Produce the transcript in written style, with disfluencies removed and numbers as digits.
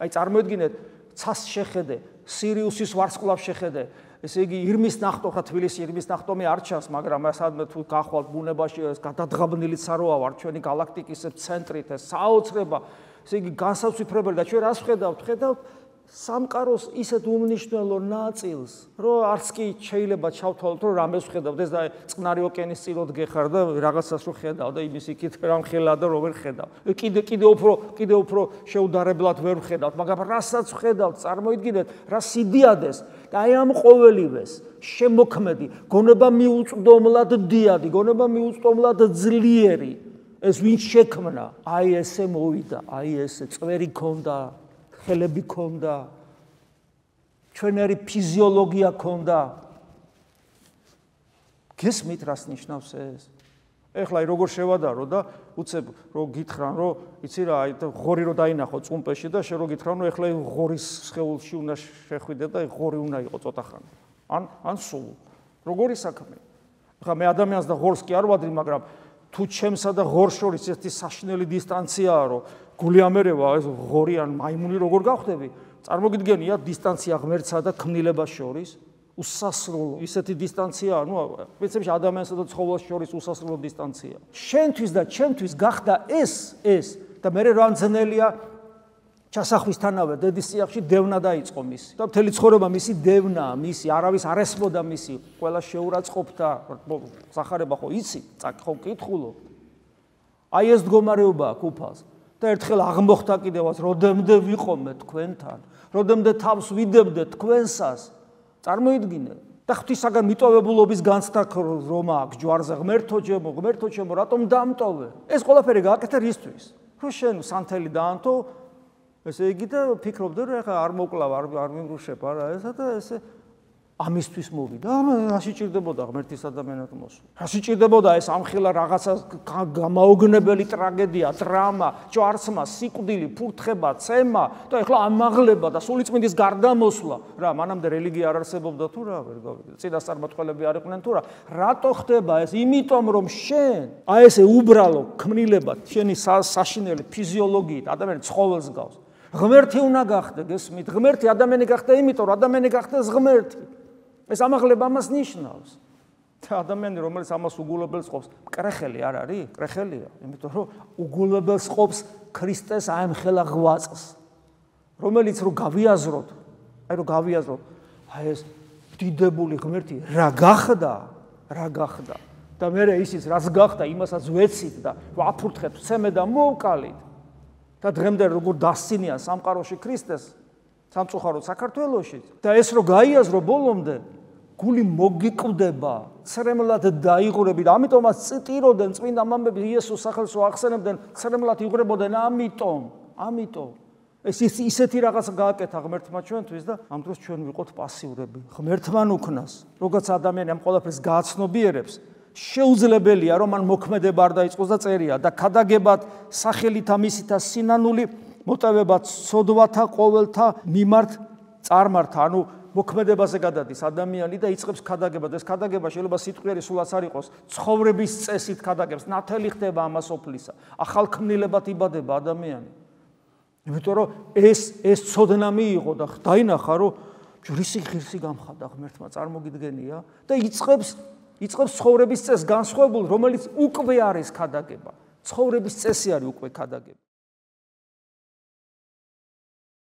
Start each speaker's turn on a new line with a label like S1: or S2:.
S1: აი წარმოედგინეთ, ცას შეხედე, სირიუსის ვარსკვლავს შეხედე. ესე იგი, ირმის ნახტო ხა თბილისი ირმის ნახტომი არ ჩანს, მაგრამ სადმე თუ გახვალთ ბუნებაში, ეს გადადღაბნილი ცაროა ვარ ჩვენი galaktikis ცენტრით, ეს საოცრება. ესე იგი, განსაცვიფრებელი და ჩვენ რას ვხედავთ? ვხედავთ სამყაროს ისეთ უმნიშვნელო ნაწილს, რომ არც კი შეიძლება ჩავთვალოთ, რომ რამეს ვხედავთ, ეს და წყნარი ოკეანის წილად გეხარ და რაღაცას რო ხედავ და იმის იქით რამ ხელა და როგორ ხედავ. კიდე უფრო შეუდარებლად ვერ ვხედავთ, მაგრამ რასაც ვხედავთ, წარმოიდგინეთ, რა სიდიადეს და აი ამ ყოველივეს შემოქმედი, გონება მიუწვდომლად დიადი, გონება მიუწვდომლად ძლიერი, ეს ვინ შექმნა? აი ესე მოვიდა, აი ესე წვერი ქონდა. ხელები ქონდა, ჩვენერი ფიზიოლოგია ქონდა. გესმით რას ნიშნავს ეს? ეხლა როგორ შევადარო და უცებ რო გითხრან, რომ იცი რა, აი ღორი რო დაინახო წუმპეში და შე რო გითხრან, რომ ეხლა ღორის სხეულში უნდა შეხვიდე და ღორი უნდა იყო ცოტა ხანი. ან სულ. როგორი საქმე? ეხლა მე ადამიანს და ღორს კი არ ვადრი, მაგრამ თუ ჩემსა და ღორს შორის ერთი საშინელი დისტანციაა, რომ გულიამერევა ეს ღორი ან მაიმუნი როგორ გავხდები? წარმოგიდგენია დისტანცია ღმერთსა და ქმნილებას შორის, უსასრულო ისეთი დისტანციაა, პრინციპში ადამიანსა და ცხოველს შორის უსასრულო დისტანცია. შენთვის და ჩემთვის გახდა ეს და მე რა მძნელია ჩასახვისთანავე დედის სიახში დევნა დაიწყო მისი. და მთელი ცხოვრება მისი დევნაა, მისი არავის არ ესმოდა მისი, ყველა შეურაცხყოფდა, სახარება ხო იცი, ხო კითხულობ. აი ეს მდგომარეობა აქვს უფალს. და ერთხელ აღმოხდა კიდევაც, როდემდე ვიყომე თქვენთან, როდემდე თავს ვიდებდე თქვენსას. წარმოიდგინე. და ღვთისაგან მიტოვებულობის განცდა რომ აქვს ჯვარზე ღმერთო ჩემო, რატომ დამტოვე? ეს ყველაფერი გააკეთე რისთვის? რომ შენ სანთელი დაანთო, ესე იგი და ფიქრობდე რომ ეხლა არ მოკლავ, არ მიმრუშებ არა ესა და ესე ამისთვის მოვიდა. რა სიჭირდებოდა ღმერთის ადამიანად მოსვლა? რა სიჭირდებოდა ეს ამხილა რაღაცა გამაოგნებელი ტრაგედია, დრამა, ჭვარცმა, სიკვდილი, ფურთხება, ცემა და ეხლა ამაღლება და სულიწმინდის გარდამოსვლა. რა, მანამდე რელიგია არ არსებობდა თუ რა, ვერ გავიგე. წინასწარმოწყალები არ იყვნენ თუ რა. რატო ხდება ეს? იმიტომ რომ შენ აი ესე უბრალო ქმნილებად, შენი საშინელი ფიზიოლოგიით ადამიანი ცხოველს გავს. ღმერთი უნდა გახდე, გესმით? ღმერთი ადამიანი გახდა იმიტომ, რომ ადამიანი გახდეს ღმერთი. ეს ამაღლება ამას ნიშნავს. და ადამიანი, რომელიც ამას უგულებელს ყოფს, კრეხელი არ არის? კრეხელია, იმიტომ რომ უგულებელს ყოფს ქრისტეს აემხელა ღვაწლს, რომელიც რომ გავიაზროთ, აი ეს დიდებული ღმერთი რა გახდა? და მე ისიც რაც გახდა, იმასაც ვეცით და ვაფურთხებთ, ცემე და მოვკალით. და დღემდე როგორ დასცინიან სამყაროში ქრისტეს, სამწუხაროდ საქართველოში და ეს რო გაიაზრო ბოლომდე, გული მოგიკვდება, ცრემლად დაიღურები და ამიტომაც წიტიროდნენ წმინდა მამები იესოს სახელს რო ახსენებდნენ, ცრემლად იღურებოდნენ ამიტომ. ეს ისეთი რაღაცა გააკეთა ღმერთმა ჩვენთვის და ამ დროს ჩვენ ვიყოთ პასიურები. ღმერთმან უკნას, როგორც ადამიანი ამ ყველაფერს გააცნობიერებს, შეუძლებელია რომ მან მოქმედება არ დაიწყოს და წერია და ქადაგებად სახელითა მისითა სინანული მოტევებად სოდვათა ყოველთა მიმართ წარმართა, ანუ მოქმედებაზე გადადის ადამიანი და იწყებს ქადაგებად. ეს ქადაგება შეიძლება სიტყვიერი სულაც არ იყოს, ცხოვრების წესით ქადაგებს, ნათელი ხდება ამასოფლისა, ახალ ქმნილებად იბადება ადამიანი. იმიტომ რომ ეს ცოდნა მიიღო და დაინახა რომ რისი ღირსი გამხადა ღმერთმა, წარმოგიდგენია და იწყებს ცხოვრების წესს განსხვავებულ, რომელიც უკვე არის ქადაგება. ცხოვრების წესი არის უკვე ქადაგება.